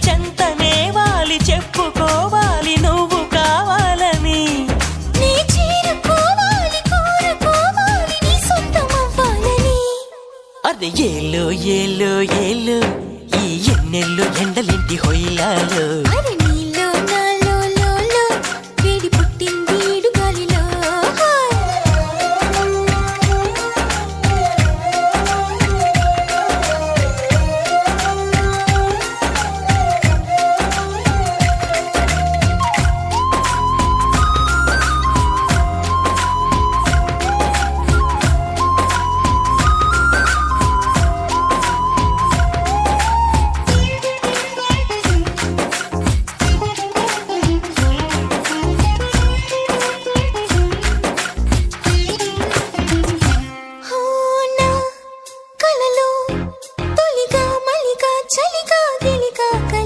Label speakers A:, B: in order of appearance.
A: చెంతనే వాలి చెప్పుకోవాలి నువ్వు కావాలని.
B: నీ చేరుకోవాలి కోరుకోవాలి నీ సొంతమవ్వాలని.
A: అరే ఏలో ఏలో ఏలో ఈ ఎన్నెల్లో ఎండలింటి హొయిలాలో.
B: అరే